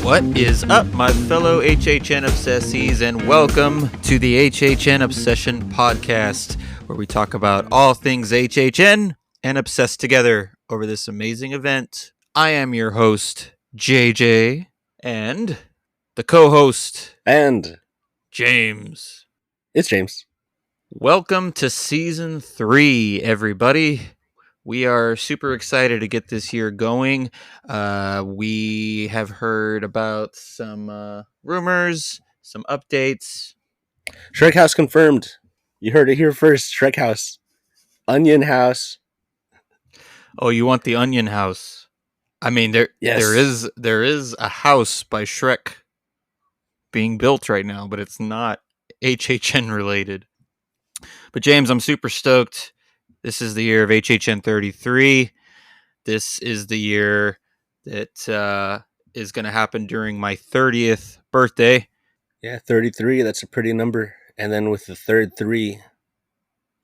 What is up, my fellow HHN obsessies, and welcome to the HHN Obsession Podcast, where we talk about all things HHN and obsess together over this amazing event. I am your host, JJ, and the co-host, and James. It's James. Welcome to Season 3, everybody. We are super excited to get this year going. We have heard about some rumors, some updates. Shrek House confirmed. You heard it here first. Shrek House. Onion House. Oh, you want the Onion House? I mean, there is a house by Shrek being built right now, but it's not HHN related. But James, I'm super stoked. This is the year of HHN33. This is the year that is going to happen during my 30th birthday. Yeah, 33. That's a pretty number. And then with the third 3,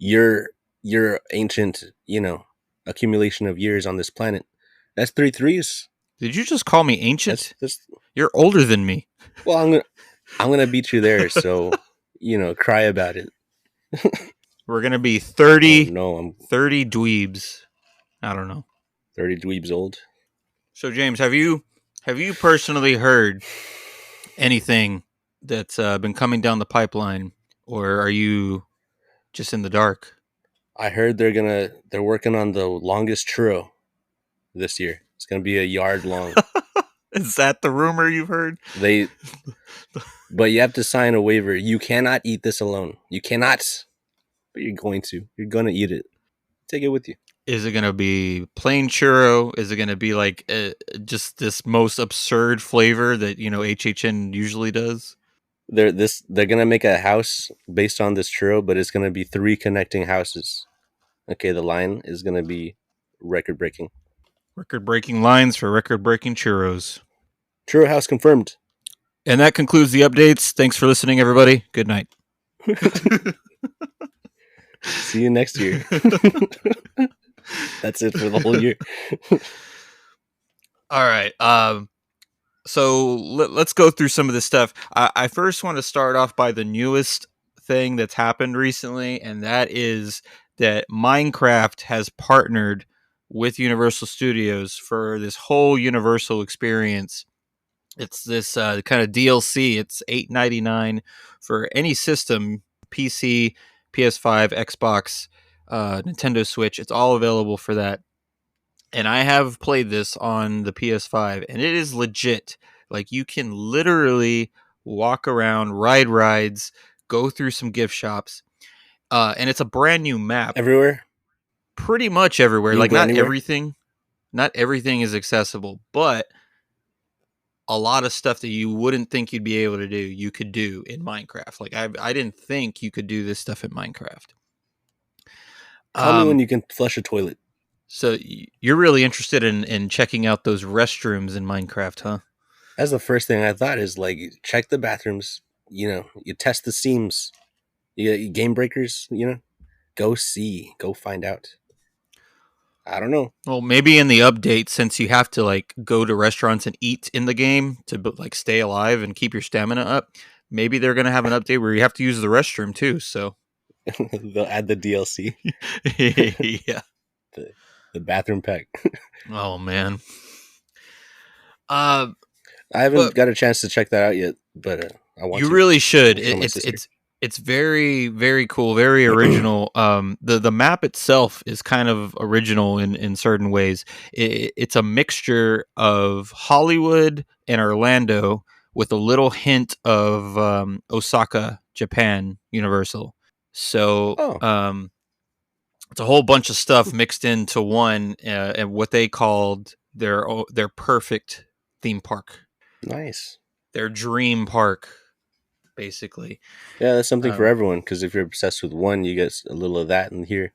your ancient, accumulation of years on this planet. That's 3 3s. Did you just call me ancient? That's, You're older than me. well, I'm gonna beat you there. So cry about it. We're gonna be 30. Oh, no, I'm 30 dweebs. I don't know. 30 dweebs old. So James, have you personally heard anything that's been coming down the pipeline, or are you just in the dark? I heard they're working on the longest churro this year. It's gonna be a yard long. Is that the rumor you've heard? But you have to sign a waiver. You cannot eat this alone. You cannot. But you're going to. You're going to eat it. Take it with you. Is it going to be plain churro? Is it going to be like just this most absurd flavor that, HHN usually does? They're going to make a house based on this churro, but it's going to be 3 connecting houses. Okay, the line is going to be record-breaking. Record-breaking lines for record-breaking churros. Churro house confirmed. And that concludes the updates. Thanks for listening, everybody. Good night. See you next year. That's it for the whole year. All right. So let's go through some of this stuff. I first want to start off by the newest thing that's happened recently, and that is that Minecraft has partnered with Universal Studios for this whole Universal experience. It's this kind of DLC. It's $8.99 for any system, PC, PS5, Xbox, Nintendo Switch. It's all available for that. And I have played this on the PS5, and it is legit. Like, you can literally walk around, ride rides, go through some gift shops, and it's a brand new map. Everywhere? Pretty much everywhere. Like, not anywhere? everything is accessible, but a lot of stuff that you wouldn't think you'd be able to do, you could do in Minecraft. Like, I didn't think you could do this stuff in Minecraft. Tell me when you can flush a toilet. So you're really interested in checking out those restrooms in Minecraft, huh? That's the first thing I thought is, like, check the bathrooms. You test the seams. You game breakers, Go see. Go find out. I don't know. Well, maybe in the update, since you have to like go to restaurants and eat in the game to like stay alive and keep your stamina up, maybe they're gonna have an update where you have to use the restroom too. So they'll add the DLC. Yeah, the bathroom pack. Oh man, I haven't got a chance to check that out yet, but I want. You really should. It's very, very cool, very original. The map itself is kind of original in certain ways. It's a mixture of Hollywood and Orlando with a little hint of Osaka, Japan, Universal. So it's a whole bunch of stuff mixed into one, and what they called their perfect theme park. Nice. Their dream park. Basically, yeah, that's something for everyone, because if you're obsessed with one, you get a little of that in here,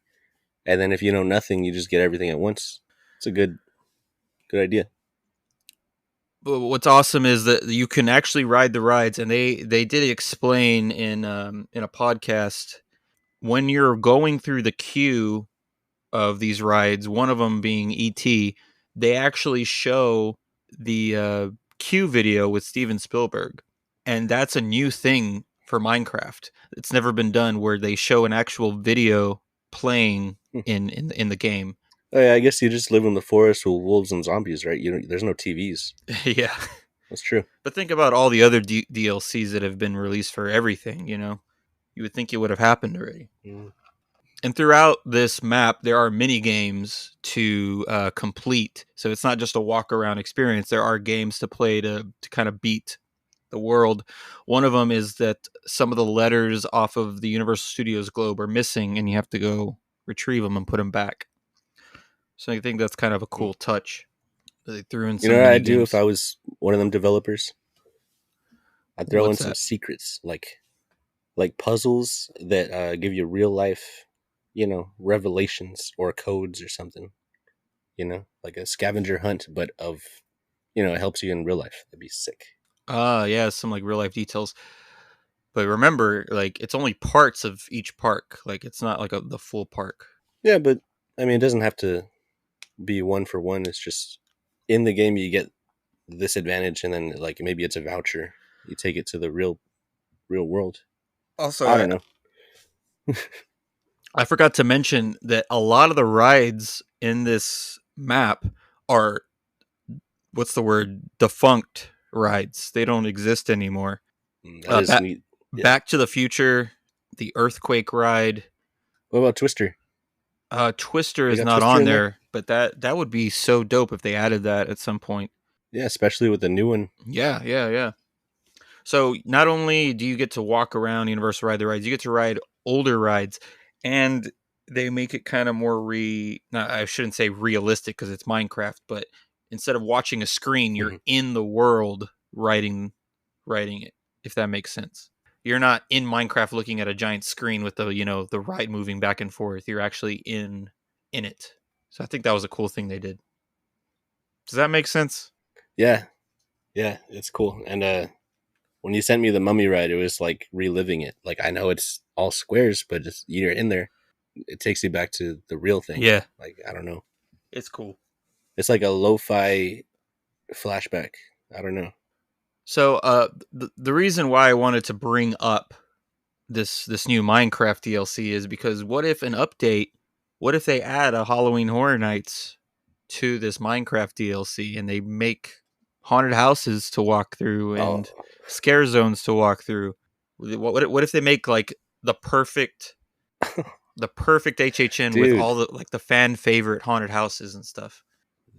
and then if you know nothing, you just get everything at once. It's a good idea. But what's awesome is that you can actually ride the rides, and they did explain in a podcast, when you're going through the queue of these rides, one of them being ET, they actually show the Q video with Steven Spielberg, and that's a new thing for Minecraft. It's never been done where they show an actual video playing Hmm. in the game. Oh yeah, I guess you just live in the forest with wolves and zombies, right? There's no TVs. Yeah, That's true. but think about all the other DLCs that have been released for everything. You would think it would have happened already. Mm. And throughout this map, there are mini games to complete. So it's not just a walk around experience. There are games to play to kind of beat the world. One of them is that some of the letters off of the Universal Studios globe are missing, and you have to go retrieve them and put them back. So I think that's kind of a Mm. cool touch. They threw in You know some what mini I'd do if games. I was one of them developers? I'd throw in What's some that? secrets, like puzzles that give you real life, revelations or codes or something. Like a scavenger hunt, but it helps you in real life. That'd be sick. Yeah, some like real life details. But remember, like it's only parts of each park. Like it's not like the full park. Yeah, but I mean, it doesn't have to be one for one. It's just in the game you get this advantage, and then like maybe it's a voucher. You take it to the real world. Also, I don't know. I forgot to mention that a lot of the rides in this map are what's the word, defunct rides. They don't exist anymore. That is Back neat. Yeah. Back to the Future, the Earthquake ride. What about Twister? Twister They is got not Twister on in there. there, but that would be so dope if they added that at some point. Yeah, especially with the new one. Yeah, yeah, yeah. So not only do you get to walk around Universal Ride the Rides, you get to ride older rides, and they make it kind of more not, I shouldn't say realistic because it's Minecraft, but instead of watching a screen, you're Mhm. in the world riding it, if that makes sense. You're not in Minecraft looking at a giant screen with the ride moving back and forth. You're actually in it. So I think that was a cool thing they did. Does that make sense? Yeah, yeah, it's cool. And when you sent me the Mummy ride, it was like reliving it. Like I know it's all squares, but you're in there. It takes you back to the real thing. Yeah, Like I don't know. it's cool. It's like a lo-fi flashback. I don't know. So the reason why I wanted to bring up this new Minecraft DLC is because what if they add a Halloween Horror Nights to this Minecraft DLC and they make haunted houses to walk through Oh, and scare zones to walk through? What if they make like the perfect HHN with dude, all the like the fan favorite haunted houses and stuff?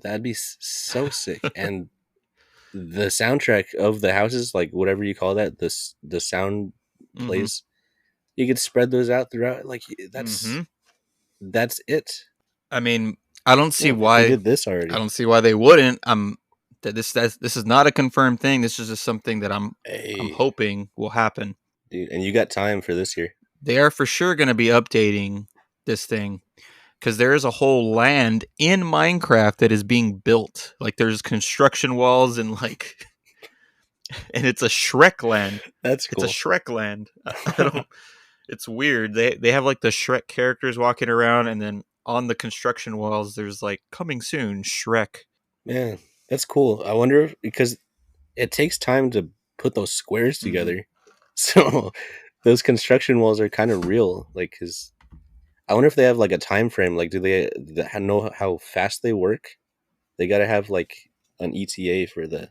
that'd be so sick. And the soundtrack of the houses, like whatever you call that, the sound Mm-hmm. plays. You could spread those out throughout. Like Mm-hmm. that's it. I mean, I don't see Yeah, if they why did this I already, don't see why they wouldn't. This is not a confirmed thing. This is just something that I'm hey, hoping will happen. dude, and you got time for this year. They are for sure going to be updating this thing because there is a whole land in Minecraft that is being built. Like there's construction walls and like and it's a Shrek land. That's It's a cool. Shrek land. I don't. It's weird. They have like the Shrek characters walking around, and then on the construction walls, there's like coming soon Shrek. Man, that's cool. I wonder because it takes time to put those squares Mm-hmm. together, so those construction walls are kind of real. Like, cause I wonder if they have like a time frame. Like, do they know how fast they work? They got to have like an ETA for the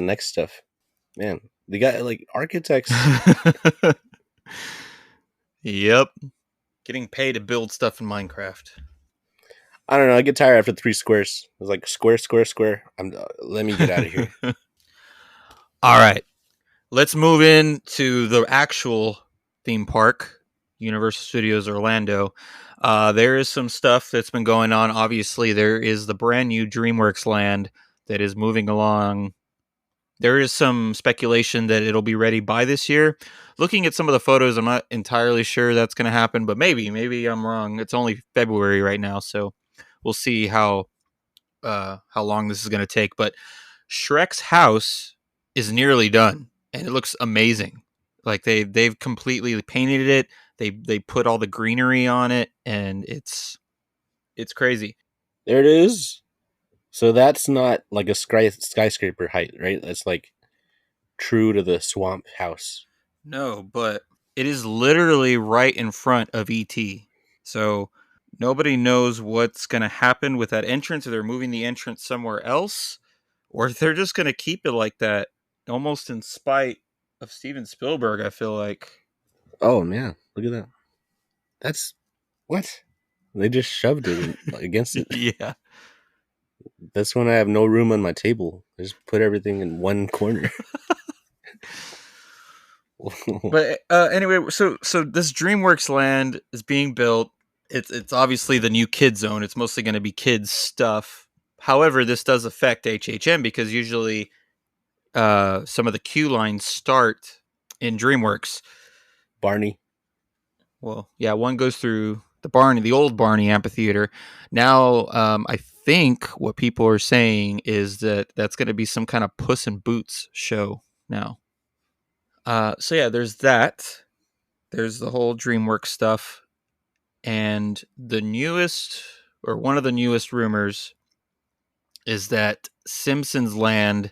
next stuff. Man, they got like architects. Yep. Getting paid to build stuff in Minecraft. I don't know. I get tired after 3 squares. It's like square, square, square. Let me get out of here. All right. Let's move into the actual theme park, Universal Studios Orlando. There is some stuff that's been going on. Obviously, there is the brand new DreamWorks land that is moving along. There is some speculation that it'll be ready by this year. Looking at some of the photos, I'm not entirely sure that's going to happen, but maybe I'm wrong. It's only February right now, so we'll see how long this is going to take. But Shrek's house is nearly done, and it looks amazing. Like they've completely painted it. They put all the greenery on it, and it's crazy. There it is. So that's not like a skyscraper height, right? That's like true to the swamp house. No, but it is literally right in front of ET. So nobody knows what's going to happen with that entrance, or they're moving the entrance somewhere else, or if they're just going to keep it like that, almost in spite of Steven Spielberg, I feel like. Oh man, look at that. That's what they just shoved it against it. Yeah. That's when I have no room on my table. I just put everything in one corner. But anyway, so this DreamWorks land is being built. It's obviously the new kid zone. It's mostly going to be kids stuff. However, this does affect HHN because usually some of the queue lines start in DreamWorks. Barney. Well, yeah, one goes through the Barney, the old Barney amphitheater. Now, I think what people are saying is that that's going to be some kind of Puss in Boots show now. So yeah, there's that. There's the whole DreamWorks stuff, and the newest, or one of the newest rumors, is that Simpsons Land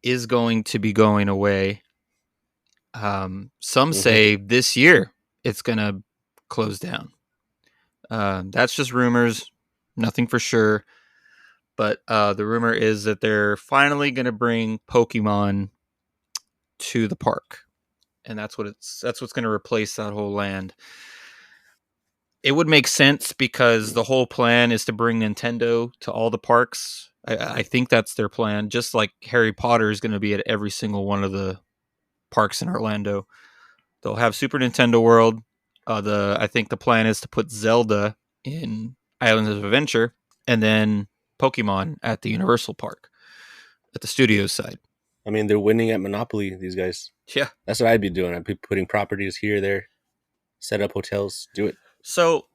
is going to be going away. Some Mm-hmm. say this year it's going to close down. That's just rumors, nothing for sure. But the rumor is that they're finally going to bring Pokemon to the park, and that's what's going to replace that whole land. It would make sense because the whole plan is to bring Nintendo to all the parks. I think that's their plan. Just like Harry Potter is going to be at every single one of the parks in Orlando. They'll have Super Nintendo World. I think the plan is to put Zelda in Islands of Adventure, and then Pokemon at the Universal Park at the studio side. I mean, they're winning at Monopoly. These guys. Yeah. That's what I'd be doing. I'd be putting properties here, there, set up hotels, do it. So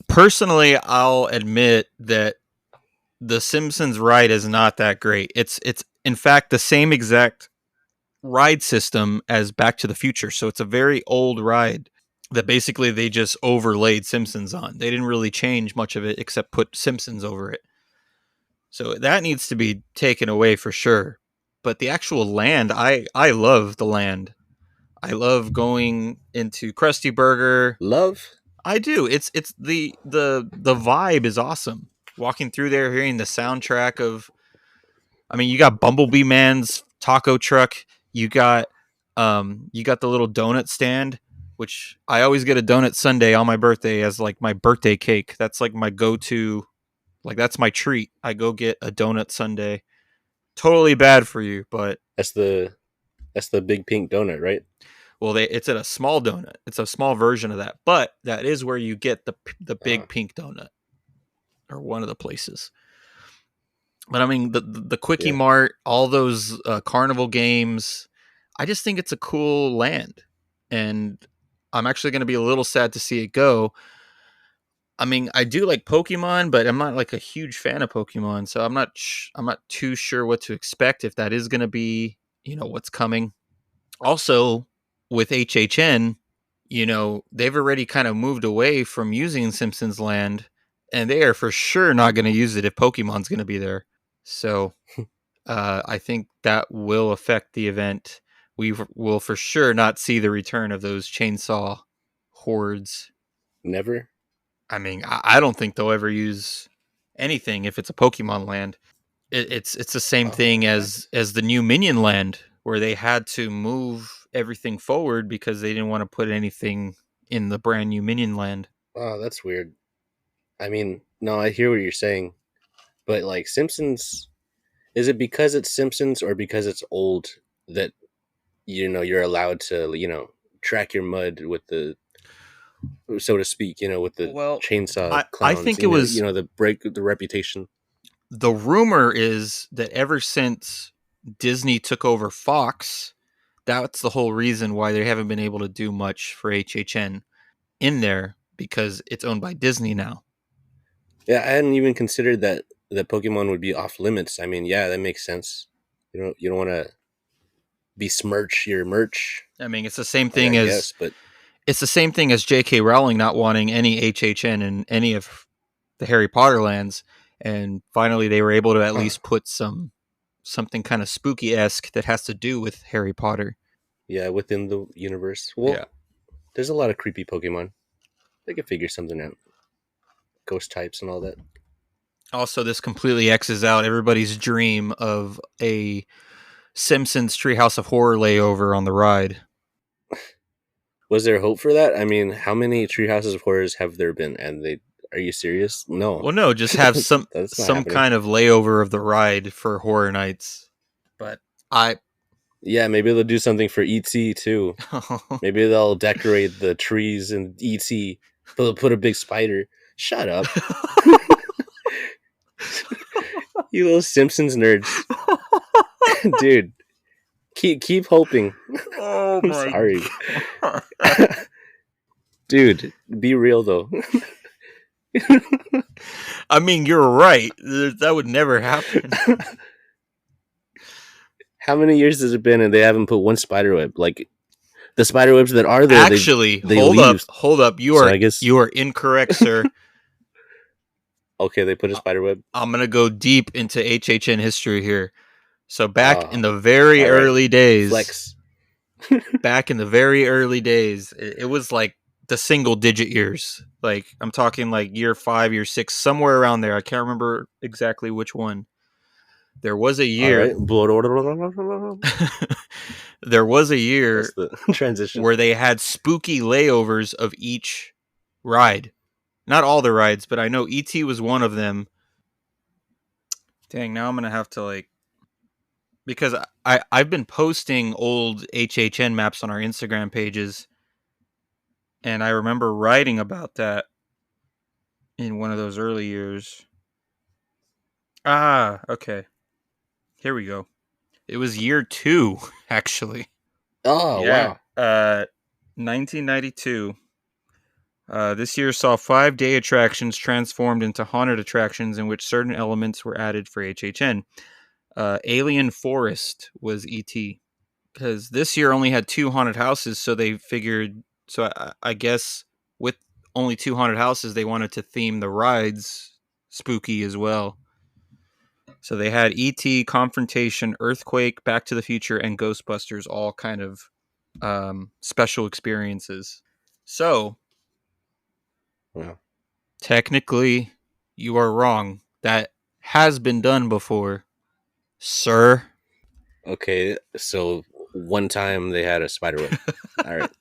personally, I'll admit that the Simpsons ride is not that great. It's in fact the same exact ride system as Back to the Future. So it's a very old ride that basically they just overlaid Simpsons on. They didn't really change much of it except put Simpsons over it. So that needs to be taken away for sure. But the actual land, I love the land. I love going into Krusty Burger. Love. I do. It's the vibe is awesome. Walking through there, hearing the soundtrack of, I mean, you got Bumblebee Man's taco truck. You got the little donut stand, which I always get a donut sundae on my birthday as like my birthday cake. That's like my go-to, like that's my treat. I go get a donut sundae. Totally bad for you, but That's the big pink donut, right? well, it's in a small donut. It's a small version of that, but that is where you get the big pink donut, or one of the places. But I mean, the Quickie Mart, all those carnival games, I just think it's a cool land, and I'm actually going to be a little sad to see it go. I mean, I do like Pokemon, but I'm not like a huge fan of Pokemon, so I'm not too sure what to expect if that is going to be, what's coming. Also, with HHN, they've already kind of moved away from using Simpsons Land, and they are for sure not going to use it if Pokemon's going to be there. So I think that will affect the event. We will for sure not see the return of those chainsaw hordes. Never. I mean, I don't think they'll ever use anything if it's a Pokemon Land. It's the same thing as the new Minion Land, where they had to move everything forward because they didn't want to put anything in the brand new Minion Land. Oh, that's weird. I mean, no, I hear what you're saying, but like Simpsons, is it because it's Simpsons or because it's old that you're allowed to track your mud with the, so to speak, with the Well, chainsaw I clowns? think it was The break the reputation. the rumor is that ever since Disney took over Fox, that's the whole reason why they haven't been able to do much for HHN in there, because it's owned by Disney now. Yeah, I hadn't even considered that Pokemon would be off limits. I mean, yeah, that makes sense. You don't want to besmirch your merch. I mean, it's the same Like, thing I as guess, but it's the same thing as J.K. Rowling not wanting any HHN in any of the Harry Potter lands. and finally they were able to at Huh. least put something kind of spooky-esque that has to do with Harry Potter. Yeah, within the universe. Yeah. Well, there's a lot of creepy Pokemon. They could figure something out. Ghost types and all that. Also, this completely X's out everybody's dream of a Simpsons Treehouse of Horror layover on the ride. Was there hope for that? I mean, how many Treehouses of Horrors have there been? And they are you serious? No, Well, no, just have that's not some happening. kind of layover of the ride for Horror Nights. But I Yeah, maybe they'll do something for ET too. Maybe they'll decorate the trees in ET. Put a big spider. Shut up, you little Simpsons nerds, dude. Keep hoping. Oh I'm my sorry, god. dude. Be real though. I mean, you're right. That would never happen. How many years has it been and they haven't put one spider web? Like the spider webs that are there, Actually, they hold up, leave. hold up. You So are I guess you are incorrect, sir. okay, they put a spider web. I'm gonna go deep into HHN history here. So Oh, very all right. early days, Flex. back in the very early days, it was like the single digit years. Like I'm talking like year 5, year 6, somewhere around there. I can't remember exactly which one. There was a All year. right. There was a That's year the transition. where they had spooky layovers of each ride. Not all the rides, but I know ET was one of them. Dang, now I'm gonna have to like because I've been posting old HHN maps on our Instagram pages, and I remember writing about that in one of those early years. Ah, okay. Here we go. It was year 2, actually. Oh Yeah. wow. 1992. This year saw 5-day attractions transformed into haunted attractions in which certain elements were added for HHN. Alien Forest was ET. Because this year only had 2 haunted houses, so they figured. So I guess with only 2 haunted houses, they wanted to theme the rides spooky as well. So they had ET, Confrontation, Earthquake, Back to the Future, and Ghostbusters all kind of special experiences. So Wow. technically, you are wrong. That has been done before, sir. Okay, so one time they had a spider web. All right.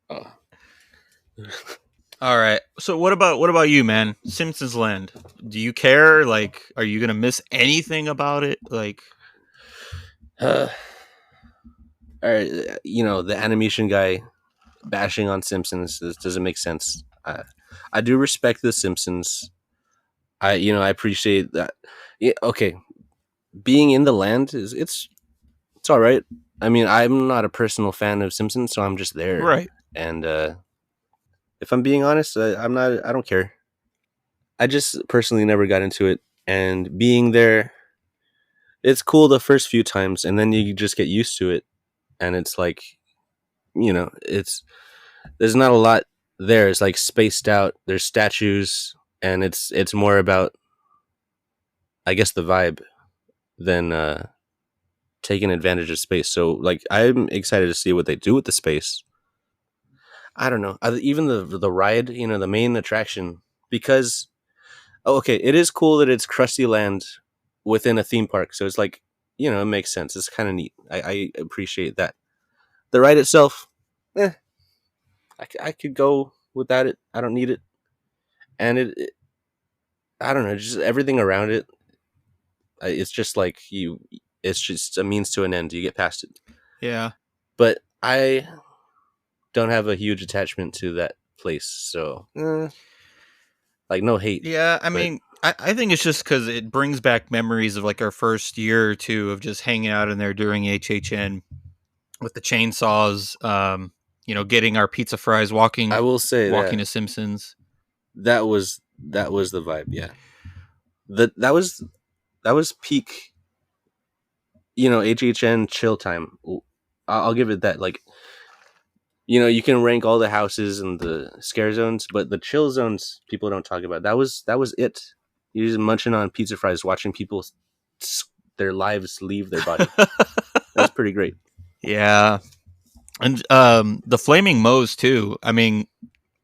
Oh. All right. So what about you, man? Simpsons Land. Do you care? Like, are you gonna miss anything about it? Like, All right. You know the animation guy bashing on Simpsons. This doesn't make sense. I do respect the Simpsons. I appreciate that. Yeah, okay, being in the land is it's all right. I mean, I'm not a personal fan of Simpsons, so I'm just there. right? And if I'm being honest, I'm not. I don't care. I just personally never got into it, and being there, it's cool the first few times, and then you just get used to it, and it's like, it's there's not a lot there. It's like spaced out. There's statues, and it's more about, I guess, the vibe than taking advantage of space. So like, I'm excited to see what they do with the space. I don't know. Even the ride, the main attraction, because okay, it is cool that it's Krusty Land within a theme park. So it's like, it makes sense. It's kind of neat. I appreciate that. The ride itself, eh, I could go without it. I don't need it. And I don't know, just everything around it. It's just like it's just a means to an end. You get past it. Yeah. But I don't have a huge attachment to that place. So, like, no hate. Yeah. I But mean, I think it's just because it brings back memories of like our first year or two of just hanging out in there during HHN with the chainsaws. Getting our pizza fries, I walking will say walking that to Simpsons. that was the vibe. Yeah, that was peak. HHN chill time. I'll give it that. Like, you can rank all the houses and the scare zones, but the chill zones people don't talk about. That was it. You're just munching on pizza fries, watching people their lives leave their body. That's pretty great. Yeah. And the flaming moes too. I mean,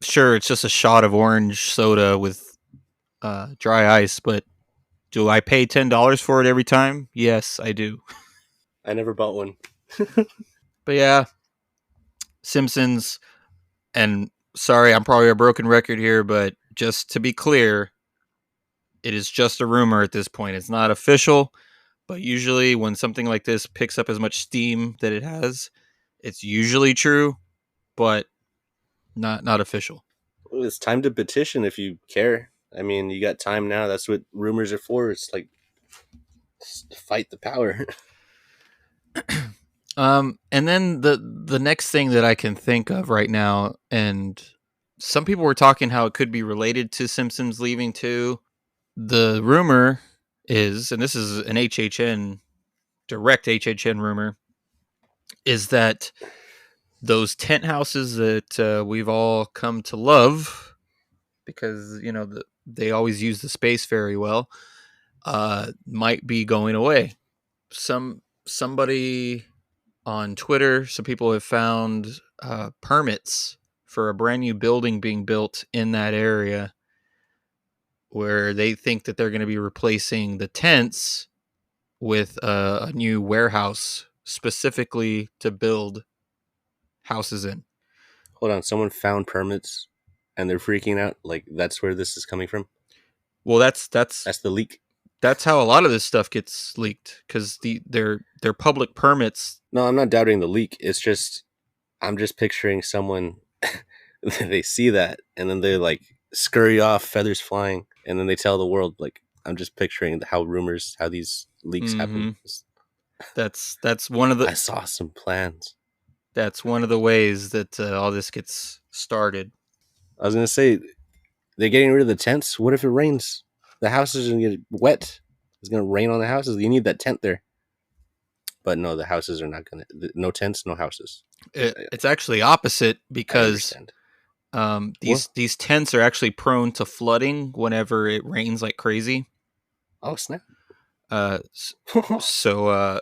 sure, it's just a shot of orange soda with dry ice, but do I pay $10 for it every time? Yes, I do. I never bought one. But yeah, Simpsons, and sorry, I'm probably a broken record here, but just to be clear, it is just a rumor at this point. It's not official, but usually when something like this picks up as much steam that it has, it's usually true, but not official. Well, it's time to petition if you care. I mean, you got time now. That's what rumors are for. It's like fight the power. And then the next thing that I can think of right now, and some people were talking how it could be related to Simpsons leaving too. The rumor is, and this is an HHN direct HHN rumor, is that those tent houses that we've all come to love because they always use the space very well, might be going away. Somebody on Twitter, some people have found permits for a brand new building being built in that area where they think that they're going to be replacing the tents with a new warehouse specifically to build houses in. Hold on, someone found permits and they're freaking out. Like that's where this is coming from. Well, that's the leak. That's how a lot of this stuff gets leaked because they're public permits. No, I'm not doubting the leak. It's just I'm just picturing someone they see that and then they like scurry off, feathers flying, and then they tell the world. Like I'm just picturing how these leaks happen. That's one of the. I saw some plans. That's one of the ways that all this gets started. I was gonna say they're getting rid of the tents. What if it rains? The houses are gonna get wet. It's gonna rain on the houses. You need that tent there. But no, the houses are not gonna. No tents, no houses. It's actually opposite because these tents are actually prone to flooding whenever it rains like crazy. Oh snap! So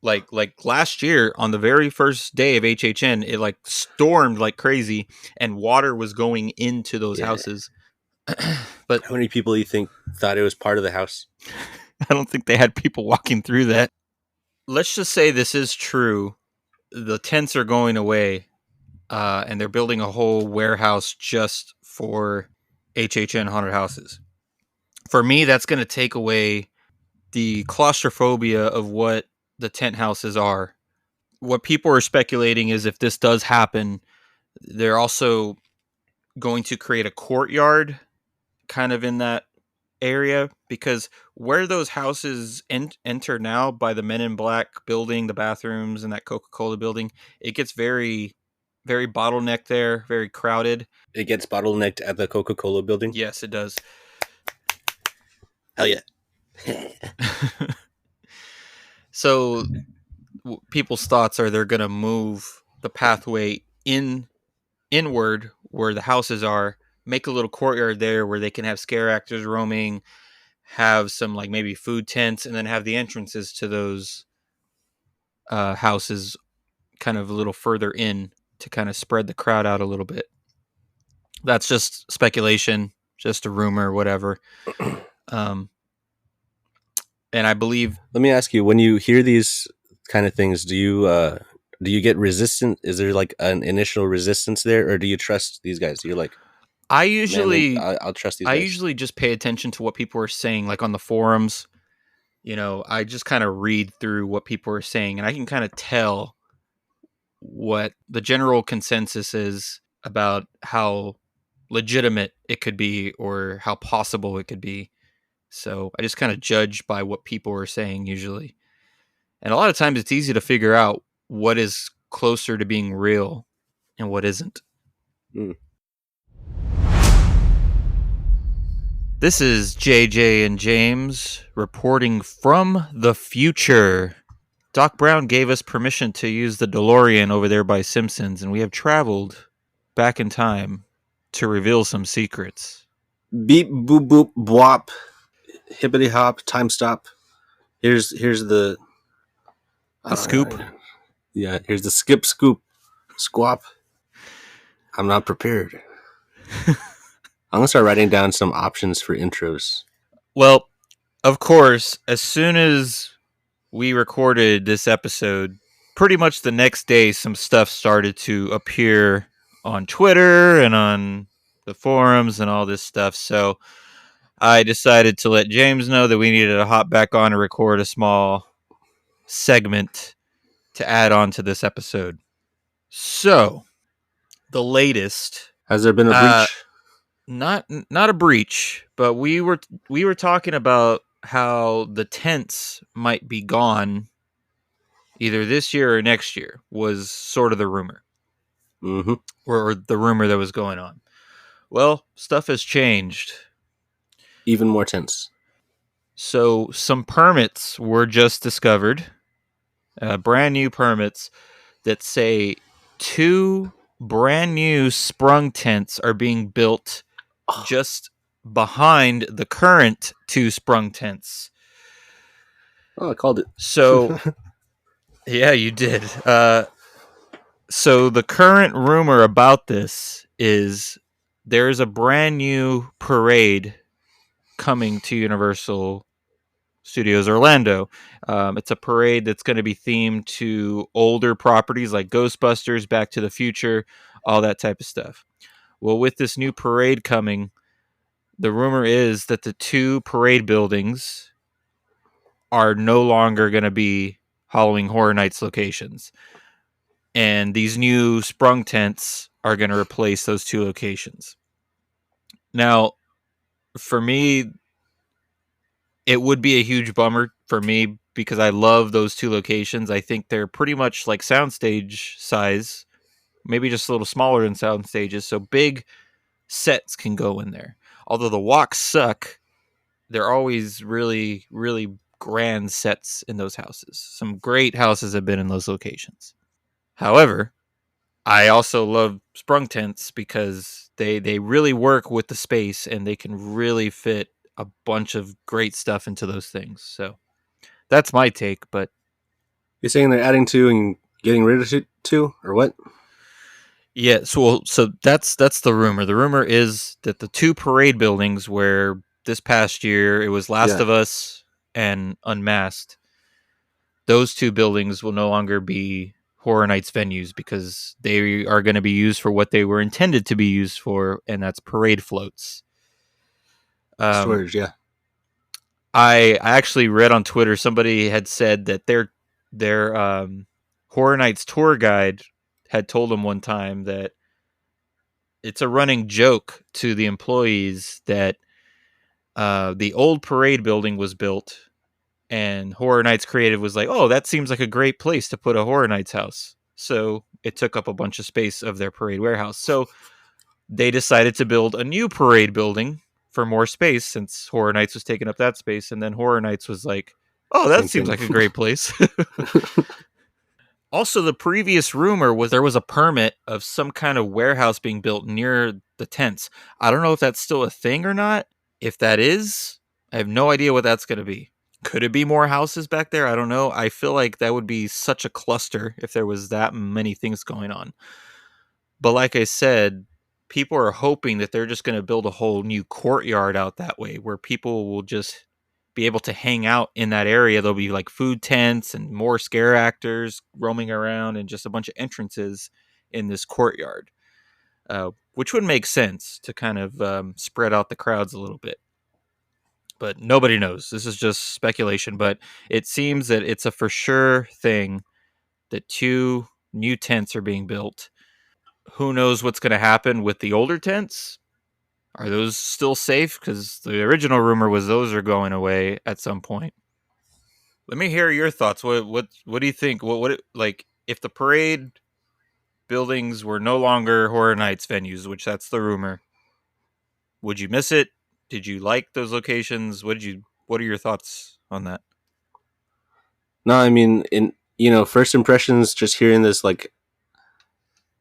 like last year on the very first day of HHN, it like stormed like crazy, and water was going into those houses. But how many people do you think thought it was part of the house? I don't think they had people walking through that. Let's just say this is true. The tents are going away, and they're building a whole warehouse just for HHN haunted houses. For me, that's going to take away the claustrophobia of what the tent houses are. What people are speculating is if this does happen, they're also going to create a courtyard kind of in that area, because where those houses enter now by the Men in Black building, the bathrooms and that Coca-Cola building, it gets very, very bottlenecked there, very crowded. It gets bottlenecked at the Coca-Cola building? Yes, it does. Hell yeah. So people's thoughts are they're going to move the pathway inward where the houses are, make a little courtyard there where they can have scare actors roaming, have some like maybe food tents, and then have the entrances to those houses kind of a little further in to kind of spread the crowd out a little bit. That's just speculation, just a rumor, whatever. And I believe. Let me ask you: when you hear these kind of things, do you get resistant? Is there like an initial resistance there, or do you trust these guys? You're like, I usually, I'll trust these guys. I usually just pay attention to what people are saying, like on the forums. I just kind of read through what people are saying, and I can kind of tell what the general consensus is about how legitimate it could be or how possible it could be. So I just kind of judge by what people are saying usually. And a lot of times it's easy to figure out what is closer to being real and what isn't. This is JJ and James reporting from the future. Doc Brown gave us permission to use the DeLorean over there by Simpsons, and we have traveled back in time to reveal some secrets. Beep, boop, boop, bwop. hippity hop, time stop. Here's the I The don't scoop. know. Yeah, here's the skip scoop squap. I'm not prepared. I'm gonna start writing down some options for intros. Well, of course, as soon as we recorded this episode, pretty much the next day, some stuff started to appear on Twitter and on the forums and all this stuff. So I decided to let James know that we needed to hop back on and record a small segment to add on to this episode. So the latest, Has there been a uh, breach? not a breach, but we were talking about how the tents might be gone either this year or next year was sort of the rumor Mm-hmm. or the rumor that was going on. Well, stuff has changed. Even more tense. So some permits were just discovered, brand new permits that say two brand new sprung tents are being built Oh, just behind the current two sprung tents. I called it. So, yeah, you did. So the current rumor about this is there's a brand new parade coming to Universal Studios Orlando. It's a parade that's going to be themed to older properties like Ghostbusters, Back to the Future, all that type of stuff. Well, with this new parade coming, the rumor is that the two parade buildings are no longer going to be Halloween Horror Nights locations. And these new sprung tents are going to replace those two locations. Now, for me, it would be a huge bummer for me because I love those two locations. I think they're pretty much like soundstage size, maybe just a little smaller than sound stages. So big sets can go in there. Although the walks suck, they're always really, really grand sets in those houses. Some great houses have been in those locations. However, I also love sprung tents because they really work with the space and they can really fit a bunch of great stuff into those things. So that's my take, but You're saying they're adding to and getting rid of two, or what? yeah, so that's the rumor. The rumor is that the two parade buildings where this past year it was Last Yeah. of Us and Unmasked, those two buildings will no longer be Horror Nights venues because they are going to be used for what they were intended to be used for, and that's parade floats. Um, Storage, yeah. I actually read on Twitter somebody had said that their Horror Nights tour guide had told them one time that it's a running joke to the employees that the old parade building was built and Horror Nights Creative was like, "Oh, that seems like a great place to put a Horror Nights house." So it took up a bunch of space of their parade warehouse. So they decided to build a new parade building for more space since Horror Nights was taking up that space. And then Horror Nights was like, "Oh, that Same seems thing. like a great place." Also, the previous rumor was there was a permit of some kind of warehouse being built near the tents. I don't know if that's still a thing or not. If that is, I have no idea what that's going to be. Could it be more houses back there? I don't know. I feel like that would be such a cluster if there was that many things going on. But like I said, people are hoping that they're just going to build a whole new courtyard out that way where people will just be able to hang out in that area. There'll be like food tents and more scare actors roaming around and just a bunch of entrances in this courtyard, which would make sense to kind of spread out the crowds a little bit. But nobody knows. This is just speculation. But it seems that it's a for sure thing that two new tents are being built. Who knows what's going to happen with the older tents? Are those still safe? Because the original rumor was those are going away at some point. Let me hear your thoughts. What do you think? What like if the parade buildings were no longer Horror Nights venues, which that's the rumor? Would you miss it? Did you like those locations? What are your thoughts on that? No, I mean, in first impressions, just hearing this, like,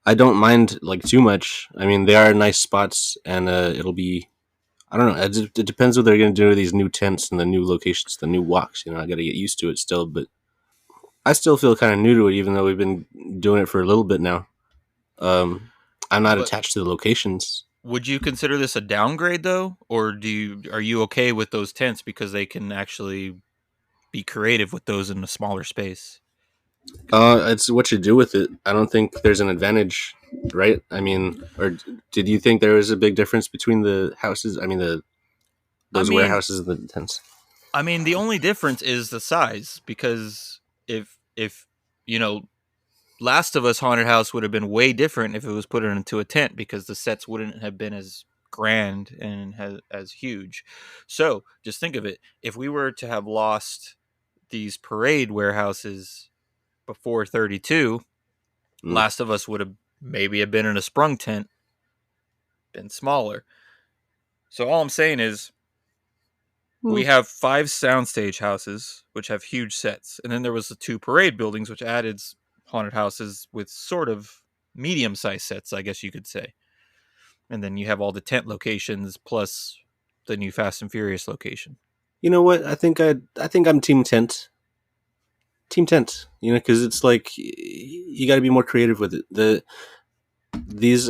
I don't mind like too much. I mean, they are nice spots, and it'll be I don't know. It depends what they're going to do with these new tents and the new locations, the new walks. You know, I got to get used to it still, but I still feel kind of new to it, even though we've been doing it for a little bit now. Um, I'm not But attached to the locations. would you consider this a downgrade though, or are you okay with those tents because they can actually be creative with those in a smaller space? It's what you do with it. I don't think there's an advantage, right? I mean, or did you think there was a big difference between the houses? I mean, the I those mean, warehouses and the tents. the only difference is the size because if you know Last of Us haunted house would have been way different if it was put into a tent because the sets wouldn't have been as grand and as huge. So just think of it: if we were to have lost these parade warehouses before 32, Mm. Last of Us would have maybe have been in a sprung tent, been smaller. So all I'm saying is we Mm. have five soundstage houses which have huge sets, and then there was the two parade buildings which added haunted houses with sort of medium-sized sets, I guess you could say. And then you have all the tent locations plus the new Fast and Furious location. You know what? I think I'm team tent. Team tent. You know, because it's like you got to be more creative with it. These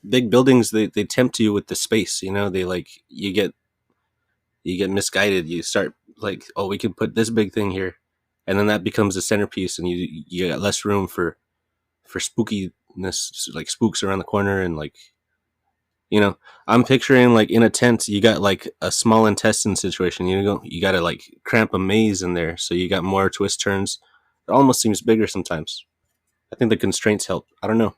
big buildings they tempt you with the space. You know, they like you get misguided. You start like, oh, we can put this big thing here, and then that becomes the centerpiece, and you got less room for spookiness, like spooks around the corner, and like, you know, I'm picturing like in a tent, you got like a small intestine situation. You got to like cramp a maze in there, so you got more twist turns. It almost seems bigger sometimes. I think the constraints help. I don't know.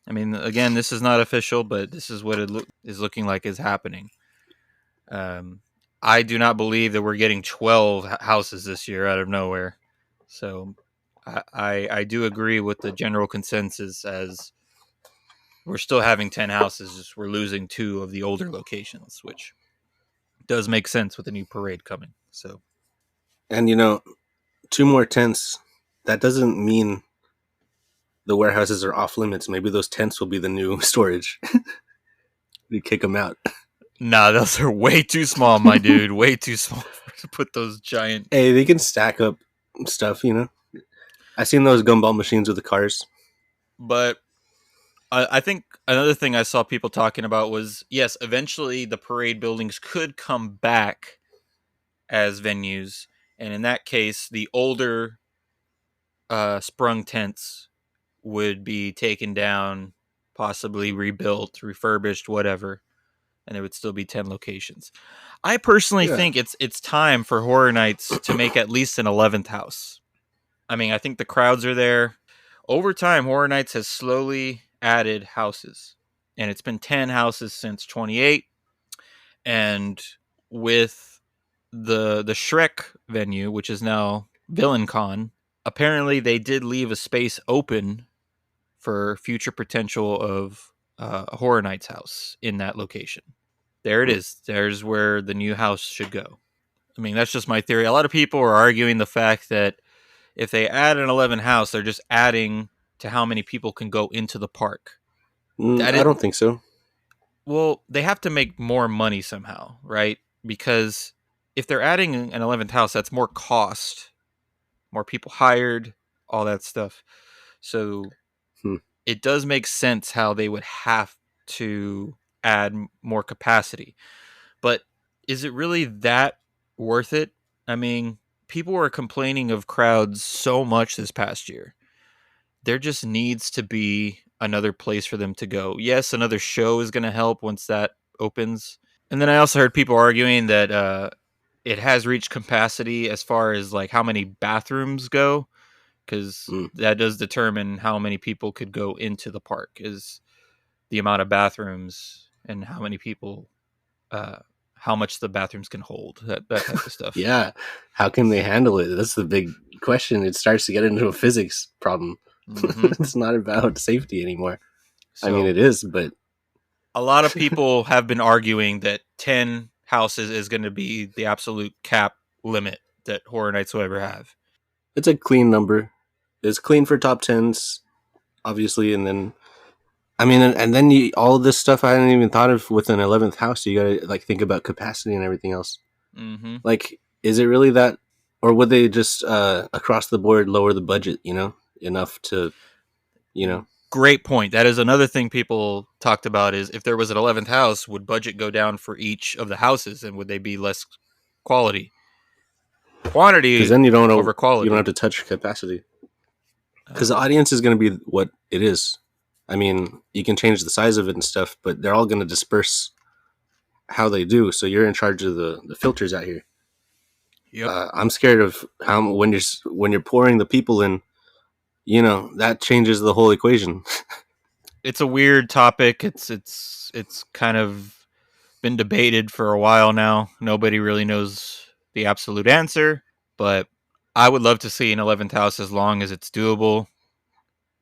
Again, this is not official, but this is what is looking like is happening. Um, I do not believe that we're getting 12 houses this year out of nowhere. So I do agree with the general consensus as we're still having 10 houses, just we're losing two of the older locations, which does make sense with the new parade coming. So And you know, two more tents. That doesn't mean the warehouses are off limits. Maybe those tents will be the new storage. You kick them out. nah, those are way too small, my dude. Way too small to put those giant. Hey, they can stack up stuff. You know, I seen those gumball machines with the cars. But I think another thing I saw people talking about was yes, eventually the parade buildings could come back as venues, and in that case, the older sprung tents would be taken down, possibly rebuilt, refurbished, whatever, and there would still be 10 locations. I personally Yeah. think it's time for Horror Nights to make at least an 11th house. I think the crowds are there. Over time, Horror Nights has slowly added houses, and it's been 10 houses since 28. And with the Shrek venue, which is now Villain Con, apparently they did leave a space open for future potential of a Horror Nights house in that location. There it Hmm. is. There's where the new house should go. That's just my theory. A lot of people are arguing the fact that if they add an 11 house, they're just adding to how many people can go into the park. That I is, don't think so. well, they have to make more money somehow, right? Because if they're adding an 11th house, that's more cost, more people hired, all that stuff. So Hmm. it does make sense how they would have to add more capacity. But is it really that worth it? I mean, people were complaining of crowds so much this past year. There just needs to be another place for them to go. Yes, another show is going to help once that opens. And then I also heard people arguing that it has reached capacity as far as like how many bathrooms go, because Hmm. that does determine how many people could go into the park. Is the amount of bathrooms and how many people, uh, how much the bathrooms can hold, that type of stuff. Yeah. How can they handle it? That's the big question. It starts to get into a physics problem. Hmm. It's not about safety anymore. I mean, So it is, but a lot of people have been arguing that 10 houses is going to be the absolute cap limit that Horror Nights will ever have. it's a clean number. It's clean for top tens, obviously, and then I mean, and then all of this stuff I hadn't even thought of with an 11th house. You gotta like think about capacity and everything else. Mm-hmm. Like, is it really that, or would they just across the board lower the budget? Enough to, you know, Great point. That is another thing people talked about is if there was an 11th house, would budget go down for each of the houses and would they be less quality? because Quantity then you don't know, over you don't have quality. to touch capacity because the Uh, audience is going to be what it is. I mean, you can change the size of it and stuff, but they're all going to disperse how they do. So you're in charge of the filters out here. yep. I'm scared of how when you're pouring the people in, that changes the whole equation. It's a weird topic. It's kind of been debated for a while now. Nobody really knows the absolute answer, but I would love to see an 11th house as long as it's doable,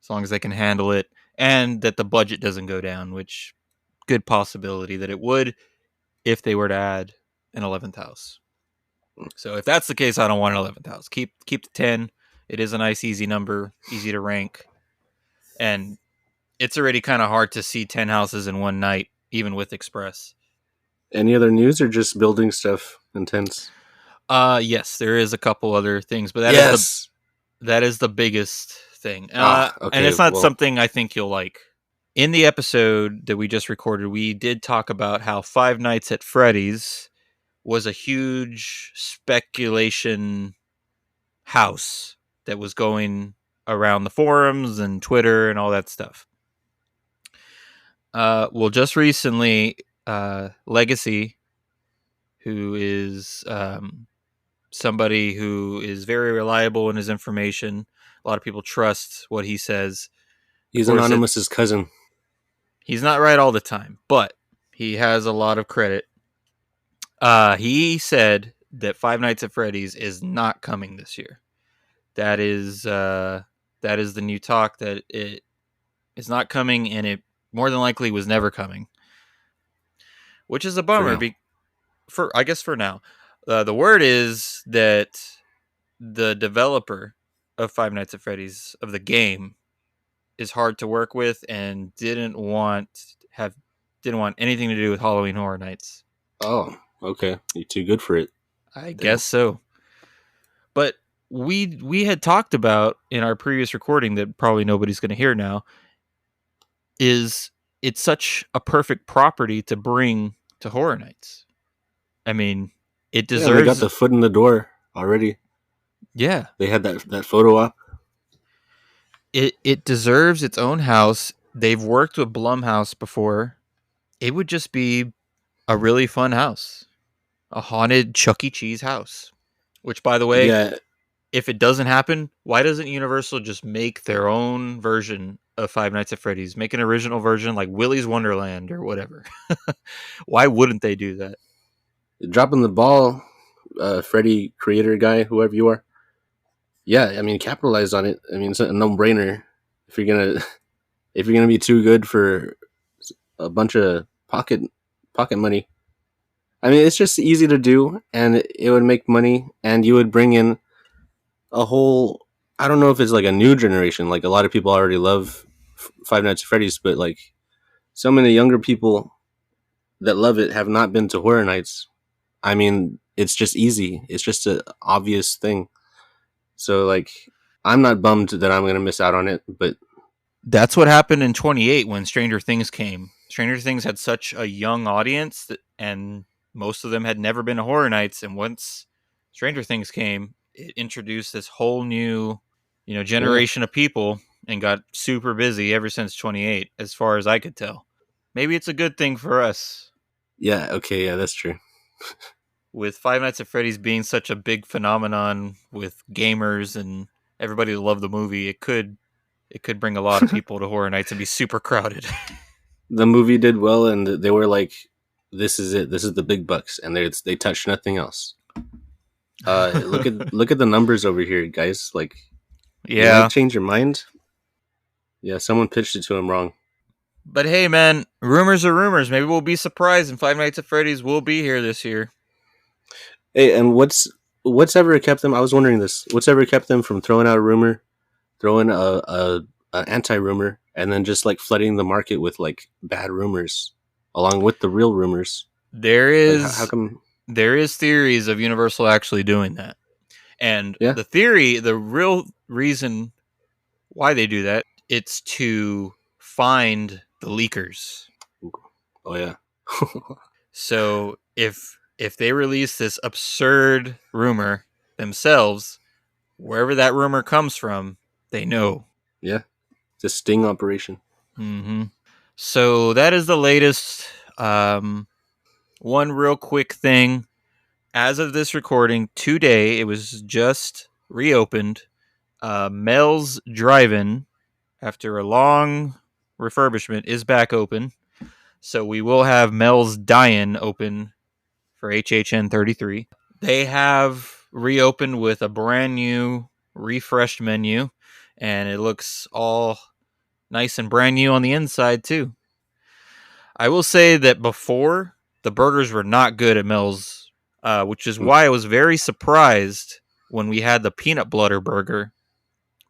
as long as they can handle it, and that the budget doesn't go down, which good possibility that it would if they were to add an 11th house. So if that's the case, I don't want an 11th house. Keep the 10. It is a nice easy number, easy to rank, and it's already kind of hard to see 10 houses in one night even with Express. Any other news or just building stuff intense? Yes, there is a couple other things, but Yes. that is the biggest thing. And Okay. it's not Well, something I think you'll like. In the episode that we just recorded, we did talk about how Five Nights at Freddy's was a huge speculation house that was going around the forums and Twitter and all that stuff. Well, just recently, Legacy, who is somebody who is very reliable in his information, a lot of people trust what he says. Of he's course, Anonymous's cousin. he's not right all the time, but he has a lot of credit. He said that Five Nights at Freddy's is not coming this year. That is the new talk that it is not coming, and it more than likely was never coming, which is a For bummer. now. For I guess for now, the word is that the developer of Five Nights at Freddy's of the game is hard to work with and didn't want anything to do with Halloween Horror Nights. Oh, okay. You're too good for it. I Dang. guess so. But we had talked about in our previous recording that probably nobody's going to hear now is it's such a perfect property to bring to Horror Nights. I mean, it Yeah, and they got deserves the foot in the door already. yeah, They had that photo op. it deserves its own house. They've worked with Blumhouse before. It would just be a really fun house. A haunted Chuck E. Cheese house. Which by the way, Yeah, if it doesn't happen, why doesn't Universal just make their own version of Five Nights at Freddy's? Make an original version like Willy's Wonderland or whatever. Why wouldn't they do that? dropping the ball, Freddy creator guy, whoever you are. Yeah, I mean, capitalize on it. I mean, it's a no-brainer. If you're gonna if you're gonna be too good for a bunch of pocket money, I mean, it's just easy to do, and it would make money, and you would bring in a whole. I don't know if it's like a new generation. Like a lot of people already love Five Nights at Freddy's, but like so many younger people that love it have not been to Horror Nights. I mean, it's just easy. It's just an obvious thing. So like, I'm not bummed that I'm gonna miss out on it, but That's what happened in 28 when Stranger Things came. Stranger Things had such a young audience and most of them had never been to Horror Nights. And once Stranger Things came, it introduced this whole new, yeah, generation of people and got super busy ever since 28, as far as I could tell. Maybe it's a good thing for us yeah, okay, yeah, that's true. with Five Nights at Freddy's being such a big phenomenon with gamers and everybody that loved the movie. It could bring a lot of people to Horror Nights and be super crowded. The movie did well, and they were like, "This is it. This is the big bucks," and they touched nothing else. Look at the numbers over here, guys. Like, you want Yeah. to change your mind? Yeah, someone pitched it to him wrong. But hey, man, rumors are rumors. Maybe we'll be surprised and Five Nights at Freddy's will be here this year. Hey, and what's ever kept them? I was wondering this. What's ever kept them from throwing out a rumor, throwing a anti rumor and then just like flooding the market with like bad rumors along with the real rumors. There Like how is come? there is theories of Universal actually doing that. And Yeah. the real reason why they do that, it's to find the leakers. Oh yeah. So if they release this absurd rumor themselves, wherever that rumor comes from, they know. Yeah. It's a sting operation. Mm-hmm. So that is the latest. One real quick thing. As of this recording, today, it was just reopened. Mel's Drive-In, after a long refurbishment, is back open. So we will have Mel's Dine open for HHN33. They have reopened with a brand new, refreshed menu, and it looks all nice and brand new on the inside, too. I will say that before, the burgers were not good at Mel's, which is Mm. why I was very surprised when we had the peanut butter burger,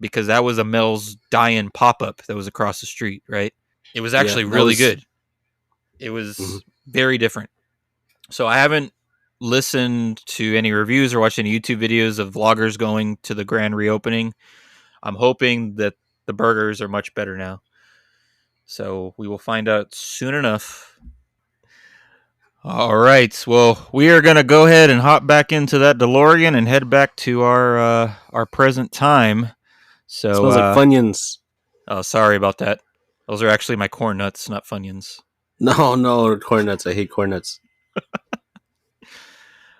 because that was a Mel's Dine pop up that was across the street, right? It was Yeah, actually that really was. good. It Mhm. was very different. So I haven't listened to any reviews or watched any YouTube videos of vloggers going to the grand reopening. I'm hoping that the burgers are much better now. So we will find out soon enough. All right. Well, we are going to go ahead and hop back into that DeLorean and head back to our present time. So, Smells like Funyuns. oh, sorry about that. Those are actually my corn nuts, not Funyuns. No, no, corn nuts. I hate corn nuts.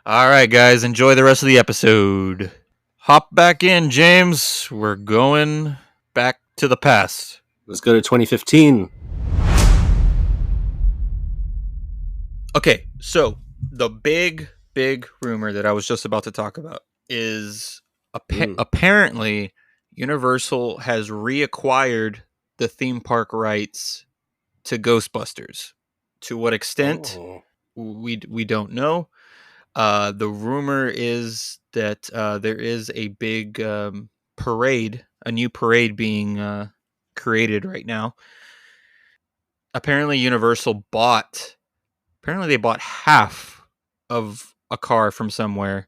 All right, guys, enjoy the rest of the episode. Hop back in, James. We're going back to the past. Let's go to 2015. Okay, so the big rumor that I was just about to talk about is apparently Universal has reacquired the theme park rights to Ghostbusters. To what extent, Oh, we don't know. The rumor is that there is a big parade, a new parade being created right now. Apparently, Universal bought. Apparently, they bought half of a car from somewhere.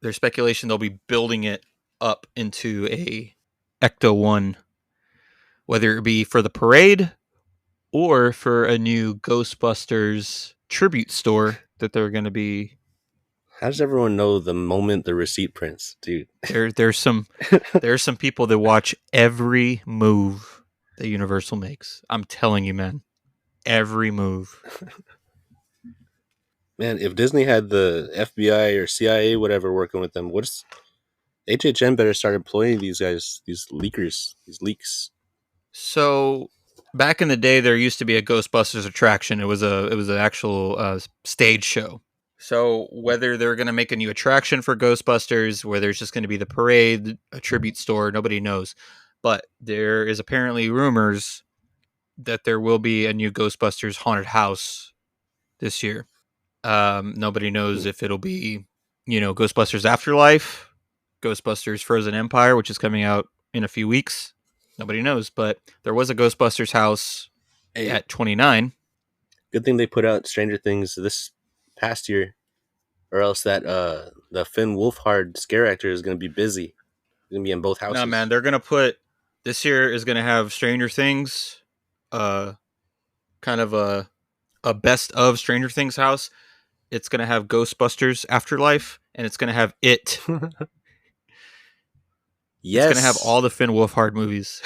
There's speculation they'll be building it up into a Ecto One, whether it be for the parade or for a new Ghostbusters tribute store that they're going to be. how does everyone know the moment the receipt prints, dude? There's some people that watch every move that Universal makes. I'm telling you, man, every move. Man, if Disney had the FBI or CIA, whatever, working with them, what's HHN better start employing these guys, these leakers, these leaks. So back in the day, there used to be a Ghostbusters attraction. It was an actual stage show. So whether they're going to make a new attraction for Ghostbusters, whether it's just going to be the parade, a tribute store, nobody knows. But there is apparently rumors that there will be a new Ghostbusters haunted house this year. Nobody knows if it'll be, Ghostbusters Afterlife, Ghostbusters Frozen Empire, which is coming out in a few weeks. Nobody knows, but there was a Ghostbusters house Hey, at 29. good thing they put out Stranger Things this past year, or else that the Finn Wolfhard scare actor is gonna be busy. He's gonna be in both No, man, houses. they're gonna put this year is gonna have Stranger Things, uh, kind of a best of Stranger Things house. It's gonna have Ghostbusters Afterlife, and it's gonna have it. It's gonna have Yes, all the Finn Wolfhard movies.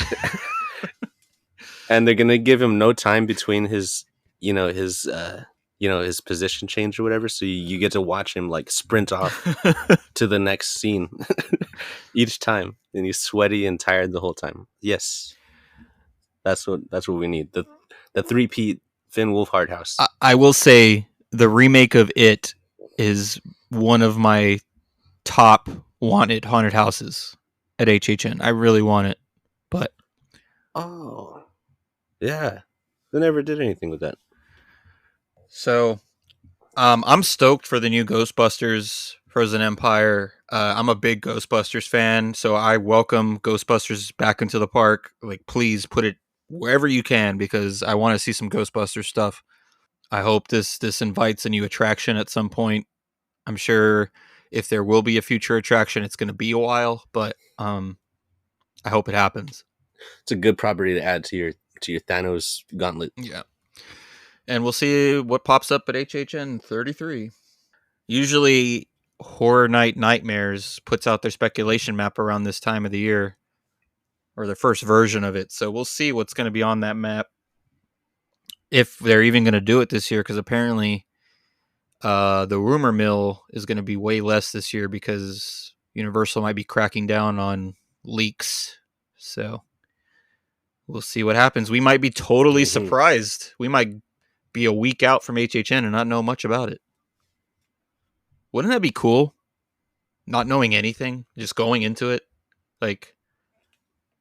and they're gonna give him no time between his, his position change or whatever. So you get to watch him like sprint off to the next scene each time, and he's sweaty and tired the whole time. Yes, that's what we need. The three-peat Finn Wolfhard house. I will say the remake of It is one of my top wanted haunted houses at HHN. I really want it, but Oh, yeah. They never did anything with that. so I'm stoked for the new Ghostbusters Frozen Empire. I'm a big Ghostbusters fan, so I welcome Ghostbusters back into the park. Like, please put it wherever you can because I want to see some Ghostbusters stuff. I hope this invites a new attraction at some point. I'm sure if there will be a future attraction, it's going to be a while, but I hope it happens. It's a good property to add to your Thanos gauntlet. Yeah. And we'll see what pops up at HHN33. Usually, Horror Night Nightmares puts out their speculation map around this time of the year, or their first version of it. So we'll see what's going to be on that map, if they're even going to do it this year, because apparently the rumor mill is going to be way less this year because Universal might be cracking down on leaks. So we'll see what happens. We might be totally surprised. We might be a week out from HHN and not know much about it. Wouldn't that be cool? Not knowing anything, just going into it. Like,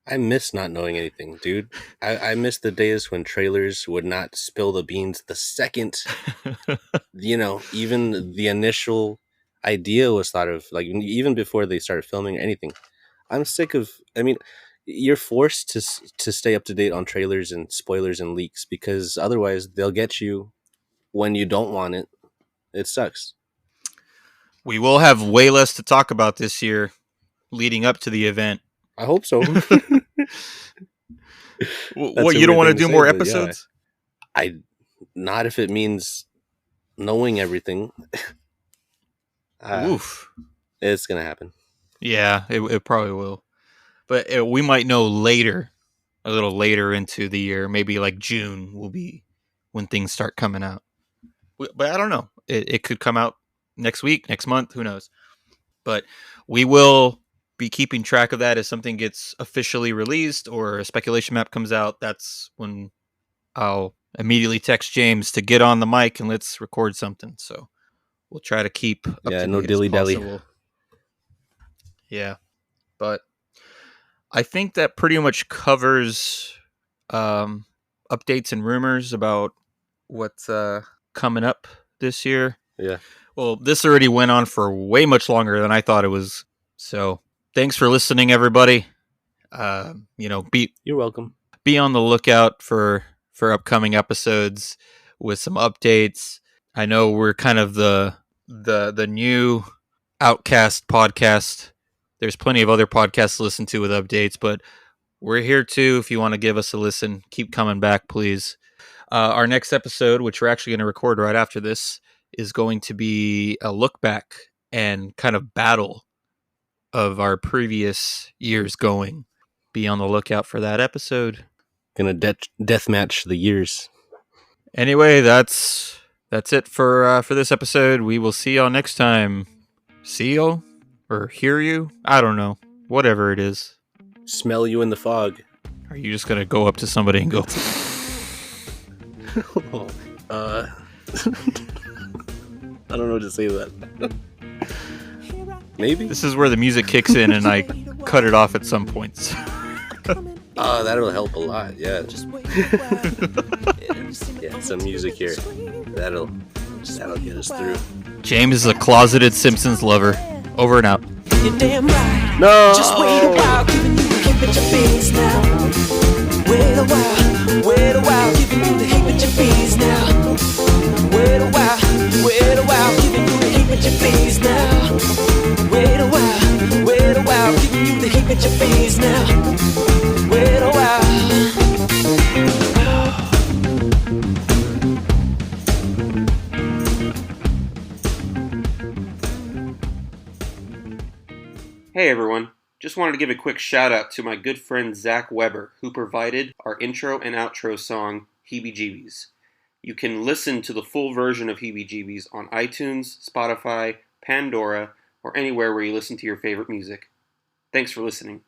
I miss not knowing anything, dude. I miss the days when trailers would not spill the beans the second, even the initial idea was thought of, like even before they started filming or anything. I'm sick of. I mean, you're forced to stay up to date on trailers and spoilers and leaks because otherwise they'll get you when you don't want it. It sucks. we will have way less to talk about this year leading up to the event. I hope so. What, you don't want to do more episodes? Yeah. Not if it means knowing everything. Oof. It's gonna happen. Yeah, it probably will. But we might know later, a little later into the year. Maybe like June will be when things start coming out. But I don't know. It could come out next week, next month. Who knows? But we will be keeping track of that as something gets officially released or a speculation map comes out. That's when I'll immediately text James to get on the mic and let's record something. So we'll try to keep up to no date dilly as dally. possible. Yeah, but I think that pretty much covers updates and rumors about what's coming up this year. Yeah. Well, this already went on for way much longer than I thought it was. So thanks for listening, everybody. You're welcome. Be on the lookout for upcoming episodes with some updates. I know we're kind of the new outcast podcast. There's plenty of other podcasts to listen to with updates, but we're here too. If you want to give us a listen, keep coming back, please. Our next episode, which we're actually going to record right after this, is going to be a look back and kind of battle of our previous years going. Be on the lookout for that episode. Gonna death match the years. Anyway, that's it for this episode. We will see y'all next time. See y'all or hear you? I don't know. Whatever it is. Smell you in the fog. Are you just gonna go up to somebody and go? I don't know what to say to that. Maybe this is where the music kicks in, and I cut it off at some points. That'll help a lot. Yeah. Yeah, some music here. That'll get us through. James is a closeted Simpsons lover. Over and out. You're damn right. No. Just wait a while, giving you the hip at your face now. Wait a while, giving you the hip at your face now. Wait a while, giving you the hip at your face now. Wait a while, giving you the hip at your face now. Wait a while. Hey everyone, just wanted to give a quick shout out to my good friend Zach Weber, who provided our intro and outro song, Heebie Jeebies. You can listen to the full version of Heebie Jeebies on iTunes, Spotify, Pandora, or anywhere where you listen to your favorite music. Thanks for listening.